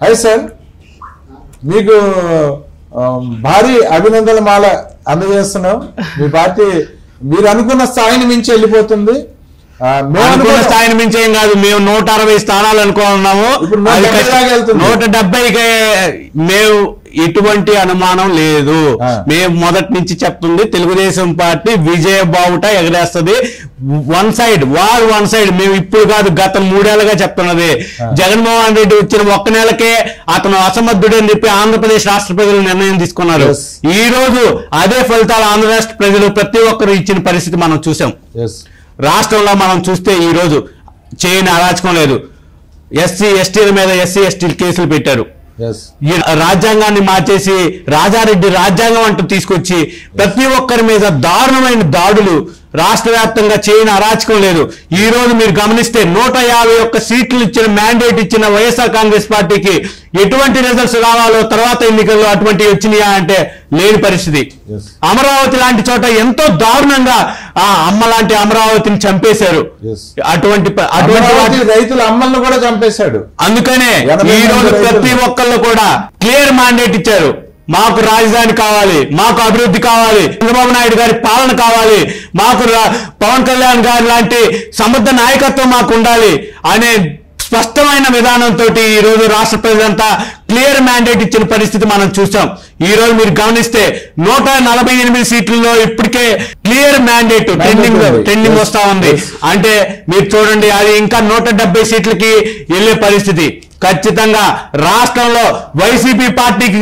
Hi sir, మీకు భారీ అభినందనల మాల అందజేస్తున్నాం. మీ పార్టీ మీరు అనుకున్న స్థాయిని మించి వెళ్ళిపోతుంది. అనుకున్న స్థాయిని మించి ఏం కాదు, మేము 160 స్థానాలు అనుకున్నాము. 170కి మేము ఎటువంటి అనుమానం లేదు. మేము మొదటి నుంచి చెప్తుంది తెలుగుదేశం పార్టీ విజయ బావుట ఎగరేస్తుంది. One side. మేము ఇప్పుడు కాదు, గత 3 ఏళ్లుగా చెప్తున్నది. జగన్మోహన్ రెడ్డి వచ్చిన 1 నెలకే అతను అసమర్థుడని చెప్పి ఆంధ్రప్రదేశ్ రాష్ట్ర ప్రజలు నిర్ణయం తీసుకున్నారు. ఈ రోజు అదే ఫలితాలు ఆంధ్ర రాష్ట్ర ప్రజలు ప్రతి ఒక్కరు ఇచ్చిన పరిస్థితి మనం చూసాం. రాష్ట్రంలో మనం చూస్తే ఈ రోజు చేయని అరాచకం లేదు. ఎస్సీ ఎస్టీల మీద ఎస్సీ కేసులు పెట్టారు. రాజ్యాంగాన్ని మార్చేసి రాజారెడ్డి రాజ్యాంగం అంటూ తీసుకొచ్చి ప్రతి ఒక్కరి మీద దారుణమైన దాడులు. రాష్ట్ర వ్యాప్తంగా చేయని అరాచకం లేదు. ఈ రోజు మీరు గమనిస్తే 151 సీట్లు ఇచ్చిన మ్యాండేట్ ఇచ్చిన వైఎస్ఆర్ కాంగ్రెస్ పార్టీకి ఎటువంటి రిజల్ట్స్ రావాలో తర్వాత ఎన్నికల్లో అటువంటివి వచ్చినాయా అంటే లేని పరిస్థితి. అమరావతి లాంటి చోట ఎంతో దారుణంగా అమ్మ లాంటి అమరావతిని చంపేశారు. అటువంటి రైతుల అమ్మలను కూడా చంపేశాడు. అందుకనే ఈ రోజు ప్రతి ఒక్కళ్ళు కూడా క్లియర్ మ్యాండేట్ ఇచ్చారు. మాకు రాజధాని కావాలి, మాకు అభివృద్ధి కావాలి, చంద్రబాబు నాయుడు గారి పాలన కావాలి, మాకు పవన్ కళ్యాణ్ గారి లాంటి సమర్థ నాయకత్వం మాకు ఉండాలి అనే స్పష్టమైన విధానంతో ఈ రోజు రాష్ట్ర ప్రజలంతా క్లియర్ మ్యాండేట్ ఇచ్చిన పరిస్థితి మనం చూసాం. ఈ రోజు మీరు గమనిస్తే 148 సీట్లలో ఇప్పటికే క్లియర్ మ్యాండేట్ ట్రెండింగ్ వస్తా ఉంది. అంటే మీరు చూడండి, అది ఇంకా 170 సీట్లకి వెళ్లే పరిస్థితి. ఖచ్చితంగా రాష్ట్రంలో వైసీపీ పార్టీకి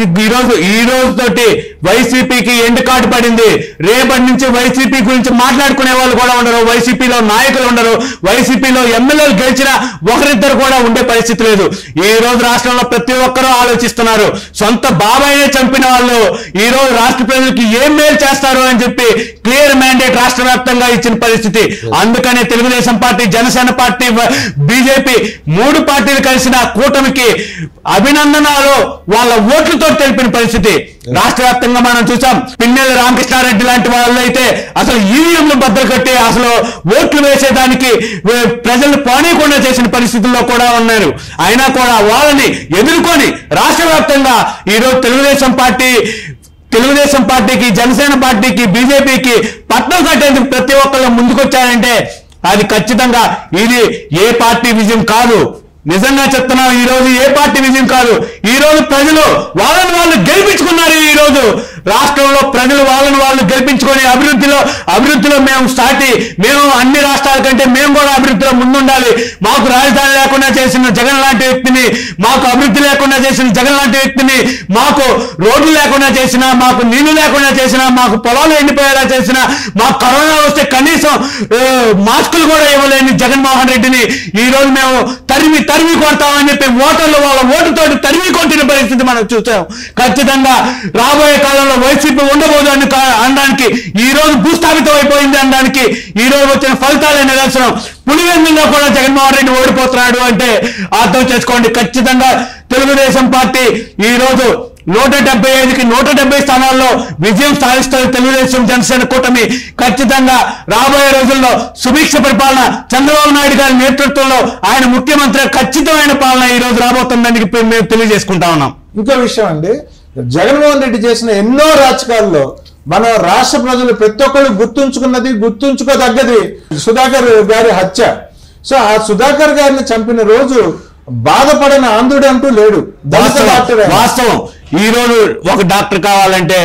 ఈ రోజు తోటి వైసీపీకి ఎండ్ కార్డు పడింది. రేపటి నుంచి వైసీపీ గురించి మాట్లాడుకునే వాళ్ళు కూడా ఉండరు, వైసీపీలో నాయకులు ఉండరు, వైసీపీలో ఎమ్మెల్యేలు గెలిచిన ఒకరిద్దరు కూడా ఉండే పరిస్థితి లేదు. ఈ రోజు రాష్ట్రంలో ప్రతి ఒక్కరూ ఆలోచిస్తున్నారు. సొంత బాబాయినే చంపిన వాళ్ళు ఈ రోజు రాష్ట్ర ప్రజలకి ఏం మేలు చేస్తారు అని చెప్పి క్లియర్ మ్యాండేట్ రాష్ట్ర వ్యాప్తంగా ఇచ్చిన పరిస్థితి. అందుకనే Telugu Desam party, Janasena party, BJP 3 పార్టీలు కలిసిన కూటమికి అభినందనలు వాళ్ళ ఓట్లతో తెలిపిన పరిస్థితి రాష్ట్ర వ్యాప్తంగా మనం చూసాం. పిన్నెల రామకృష్ణారెడ్డి లాంటి వాళ్ళు అయితే అసలు ఈవీఎంలు బద్దలు కట్టి అసలు ఓట్లు వేసేదానికి ప్రజలు పోనీయకుండా చేసిన పరిస్థితుల్లో కూడా ఉన్నారు. అయినా కూడా వాళ్ళని ఎదుర్కొని రాష్ట్ర వ్యాప్తంగా ఈరోజు తెలుగుదేశం పార్టీకి, జనసేన పార్టీకి, బీజేపీకి పట్టం కట్టేందుకు ప్రతి ఒక్కళ్ళు ముందుకొచ్చారంటే అది ఖచ్చితంగా ఇది ఏ పార్టీ విజయం కాదు. నిజంగా చెప్తున్నాం, ఈ రోజు ఏ పార్టీ విజయం కాదు. ఈ రోజు ప్రజలు వాళ్ళని వాళ్ళు గెలిపించుకున్నారు. ఈ రోజు రాష్ట్రంలో ప్రజలు వాళ్ళని వాళ్ళు గెలిపించుకొని అభివృద్ధిలో మేము అన్ని రాష్ట్రాల కంటే మేము కూడా అభివృద్ధిలో ముందుండాలి. మాకు రాజధాని లేకుండా చేసిన జగన్ లాంటి వ్యక్తిని, మాకు అభివృద్ధి లేకుండా చేసిన జగన్ లాంటి వ్యక్తిని, మాకు రోడ్లు లేకుండా చేసినా, మాకు నీళ్లు లేకుండా చేసినా, మాకు పొలాలు ఎండిపోయేలా చేసినా, మాకు కరోనా వస్తే కనీసం మాస్కులు కూడా ఇవ్వలేని జగన్మోహన్ రెడ్డిని ఈ రోజు మేము తరిమి కొడతామని చెప్పి ఓటర్లు వాళ్ళ ఓటుతోటి తరిమి కొట్టిన పరిస్థితి మనం చూసాం. ఖచ్చితంగా రాబోయే కాలంలో వైసీపీ ఉండబోదు అనడానికి, ఈ రోజు భూస్థాపితం అయిపోయింది అనడానికి ఈ రోజు వచ్చిన ఫలితాలే నిదర్శనం. పులివెందులో కూడా జగన్మోహన్ రెడ్డి ఓడిపోతున్నాడు అంటే అర్థం చేసుకోండి. ఖచ్చితంగా తెలుగుదేశం పార్టీ ఈ రోజు 175కి 170 స్థానాల్లో విజయం సాధిస్తారు. తెలుగుదేశం జనసేన కూటమి ఖచ్చితంగా రాబోయే రోజుల్లో సుభిక్ష పరిపాలన, చంద్రబాబు నాయుడు గారి నేతృత్వంలో ఆయన ముఖ్యమంత్రి ఖచ్చితమైన పాలన ఈ రోజు రాబోతుందని మేము తెలియజేసుకుంటా ఉన్నాం. ఇంకో విషయం అండి, జగన్మోహన్ రెడ్డి చేసిన ఎన్నో రాజకాల్లో మన రాష్ట్ర ప్రజలు ప్రతి ఒక్కరు గుర్తుంచుకోదగ్గది సుధాకర్ గారి హత్య. సో ఆ సుధాకర్ గారిని చంపిన రోజు బాధపడిన ఆంధ్రుడు అంటూ లేడు. వాస్తవం. ఈ రోజు ఒక డాక్టర్ కావాలంటే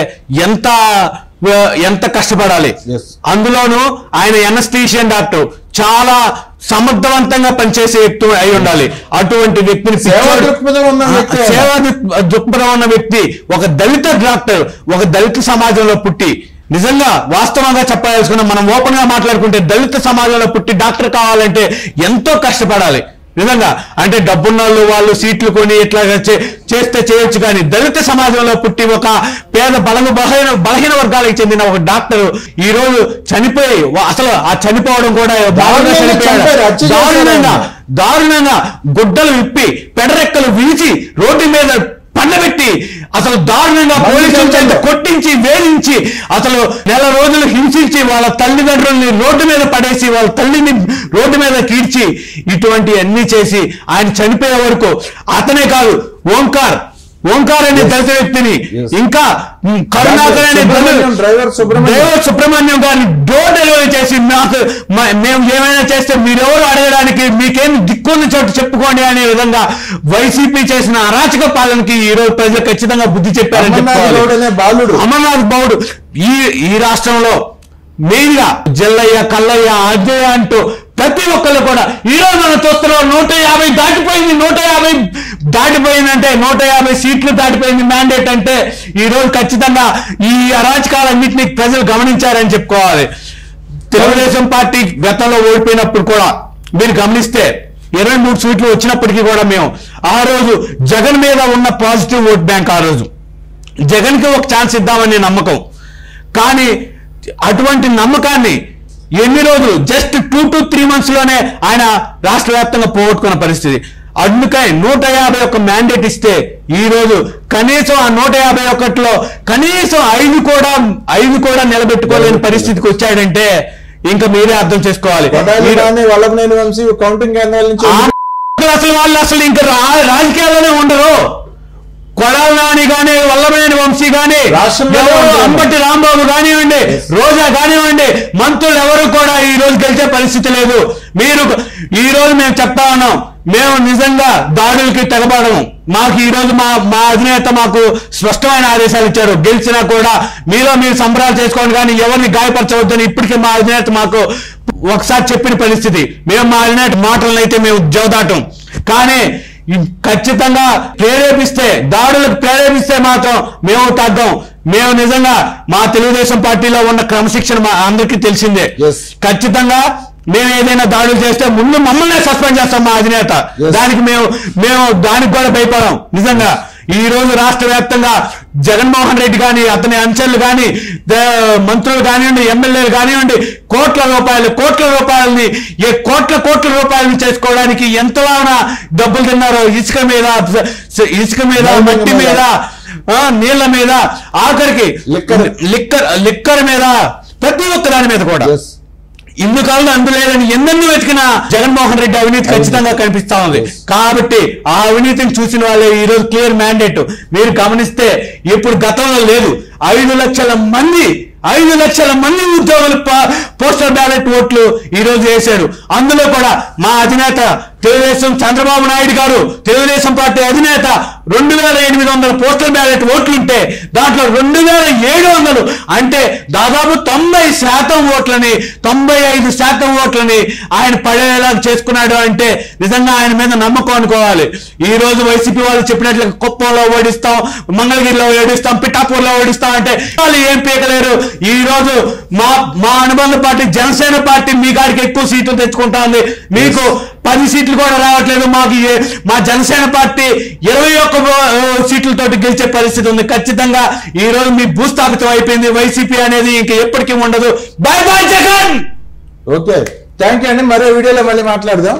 ఎంత కష్టపడాలి. అందులోనూ ఆయన ఎనస్థీషియన్ డాక్టర్, చాలా సమర్థవంతంగా పనిచేసే వ్యక్తి అయి ఉండాలి. అటువంటి వ్యక్తిని సేవా దృక్పథం ఉన్న వ్యక్తి, ఒక దళిత డాక్టర్, ఒక దళిత సమాజంలో పుట్టి, నిజంగా వాస్తవంగా చెప్పాల్సుకున్న మనం ఓపెన్ గా మాట్లాడుకుంటే దళిత సమాజంలో పుట్టి డాక్టర్ కావాలంటే ఎంతో కష్టపడాలి. నిజంగా అంటే డబ్బున్న వాళ్ళు సీట్లు కొని ఇట్లా చేస్తే చేయొచ్చు, కానీ దళిత సమాజంలో పుట్టి ఒక పేద బలహీన వర్గాలకు చెందిన ఒక డాక్టర్ ఈ రోజు చనిపోయి, అసలు ఆ చనిపోవడం కూడా దారుణంగా గుడ్డలు విప్పి పెడరెక్కలు విరిచి రోడ్డు మీద పండబెట్టి అసలు అసలు దారుణంగా పోలీసుల చేత కొట్టించి వేధించి అసలు నెల రోజులు హింసించి వాళ్ళ తల్లిదండ్రుల్ని రోడ్డు మీద పడేసి వాళ్ళ తల్లిని రోడ్డు మీద కీడ్చి ఇటువంటి అన్ని చేసి ఆయన చనిపోయే వరకు అతనే కాదు ఓంకార్ అనే దళిత వ్యక్తిని ఇంకా కరుణాకర్ అనే డ్రైవర్ సుబ్రహ్మణ్యం గారిని డోర్ డెలివరీ చేసి మేము ఏమైనా చేస్తే మీరెవరు అడగడానికి మీకేం దిక్కున్న చోటు చెప్పుకోండి అనే విధంగా వైసీపీ చేసిన అరాచక పాలనకి ఈ రోజు ప్రజలు ఖచ్చితంగా బుద్ధి చెప్పారని చెప్పుకోవాలి. అమర్నాథ్ గౌడ్ ఈ రాష్ట్రంలో మెయిన్ గా జల్లయ్య కల్లయ్య అజయ్ అంటూ ప్రతి ఒక్కళ్ళు కూడా ఈ రోజు మనం చూస్తున్నాం 150 దాటిపోయింది. 150 దాటిపోయిందంటే 150 సీట్లు దాటిపోయింది మ్యాండేట్ అంటే ఈ రోజు ఖచ్చితంగా ఈ అరాచకాలన్నింటినీ ప్రజలు గమనించారని చెప్పుకోవాలి. తెలుగుదేశం పార్టీ గతంలో ఓడిపోయినప్పుడు కూడా మీరు గమనిస్తే 23 సీట్లు వచ్చినప్పటికీ కూడా మేము ఆ రోజు జగన్ మీద ఉన్న పాజిటివ్ ఓట్ బ్యాంక్ ఆ రోజు జగన్కి ఒక ఛాన్స్ ఇద్దామనే నమ్మకం. కానీ అటువంటి నమ్మకాన్ని ఎన్ని రోజులు జస్ట్ 2 to 3 months లోనే ఆయన రాష్ట్ర వ్యాప్తంగా పోగొట్టుకున్న పరిస్థితి. అందుకై 151 మ్యాండేట్ ఇస్తే ఈ రోజు కనీసం ఆ 151లో కనీసం 5 కూడా నిలబెట్టుకోలేని పరిస్థితికి వచ్చాడంటే ఇంకా మీరే అర్థం చేసుకోవాలి. అసలు వాళ్ళు అసలు ఇంకా రాజకీయాల్లోనే ఉండరు. కొడాలి నాని కానీ వల్లభనేని వంశీ కానీ అంబటి రాంబాబు కానివ్వండి రోజా కానివ్వండి మంత్రులు ఎవరు కూడా ఈ రోజు గెలిచే పరిస్థితి లేదు. మీరు ఈ రోజు మేము చెప్తా ఉన్నాం, మేము నిజంగా దాడులకి తెగబడము. మాకు ఈ రోజు మా అధినేత మాకు స్పష్టమైన ఆదేశాలు ఇచ్చారు. గెలిచినా కూడా మీరు సంబరాలు చేసుకోండి కానీ ఎవరిని గాయపరచవద్దని ఇప్పటికీ మా అధినేత మాకు ఒకసారి చెప్పిన పరిస్థితి. మేము మా అధినేత మాటలను అయితే మేము జవదాటం. కానీ ఖచ్చితంగా దాడులకు ప్రేరేపిస్తే మాత్రం మేము తగ్గం. మేము నిజంగా మా తెలుగుదేశం పార్టీలో ఉన్న క్రమశిక్షణ అందరికీ తెలిసిందే. ఖచ్చితంగా మేము ఏదైనా దాడులు చేస్తే ముందు మమ్మల్ని సస్పెండ్ చేస్తాం మా అధినేత. దానికి మేము దానికి కూడా భయపడం. నిజంగా ఈ రోజు రాష్ట్ర వ్యాప్తంగా జగన్మోహన్ రెడ్డి కానీ అతని అంచెలు కానీ మంత్రులు కానివ్వండి ఎమ్మెల్యేలు కానివ్వండి కోట్ల రూపాయలని కోట్ల రూపాయలని చేసుకోవడానికి ఎంతలానా డబ్బులు తిన్నారో ఇసుక మీద మట్టి మీద నీళ్ల మీద ఆఖరికి లిక్కర్ మీద ప్రతి ఒక్క దాని మీద కూడా ఇన్ని కాలంలో అందులేదని ఎన్నెన్నో వెతికిన జగన్మోహన్ రెడ్డి అవినీతి ఖచ్చితంగా కనిపిస్తా ఉంది. కాబట్టి ఆ అవినీతిని చూసిన వాళ్ళే ఈ రోజు క్లియర్ మ్యాండేట్ మీరు గమనిస్తే ఇప్పుడు గతంలో లేదు. 5 లక్షల మంది ఉద్యోగులు పోస్టల్ బ్యాలెట్ ఓట్లు ఈ రోజు వేశారు. అందులో కూడా మా అధినేత తెలుగుదేశం చంద్రబాబు నాయుడు గారు తెలుగుదేశం పార్టీ అధినేత 2800 పోస్టల్ బ్యాలెట్ ఓట్లుంటే దాంట్లో 2700 అంటే దాదాపు 90% ఓట్లని 95% ఓట్లని ఆయన పడేలా చేసుకున్నాడు. అంటే నిజంగా ఆయన మీద నమ్మకం అనుకోవాలి. ఈ రోజు వైసీపీ వాళ్ళు చెప్పినట్లు కుప్పంలో ఓడిస్తాం, మంగళగిరిలో ఓడిస్తాం, పిఠాపూర్లో ఓడిస్తాం అంటే వాళ్ళు ఏం పీకలేరు. ఈ రోజు మా అనుబంధ పార్టీ జనసేన పార్టీ మీ కాడికి ఎక్కువ సీట్లు తెచ్చుకుంటా ఉంది. మీకు 10 సీట్లు కూడా రావట్లేదు. మా జనసేన పార్టీ 21 సీట్లతోటి గెలిచే పరిస్థితి ఉంది. ఖచ్చితంగా ఈ రోజు మీ భూస్థాపితం అయిపోయింది. వైసీపీ అనేది ఇంకా ఎప్పటికీ ఉండదు. By by Jagan. Okay, thank you అండి. మరో వీడియోలో మళ్ళీ మాట్లాడదాం.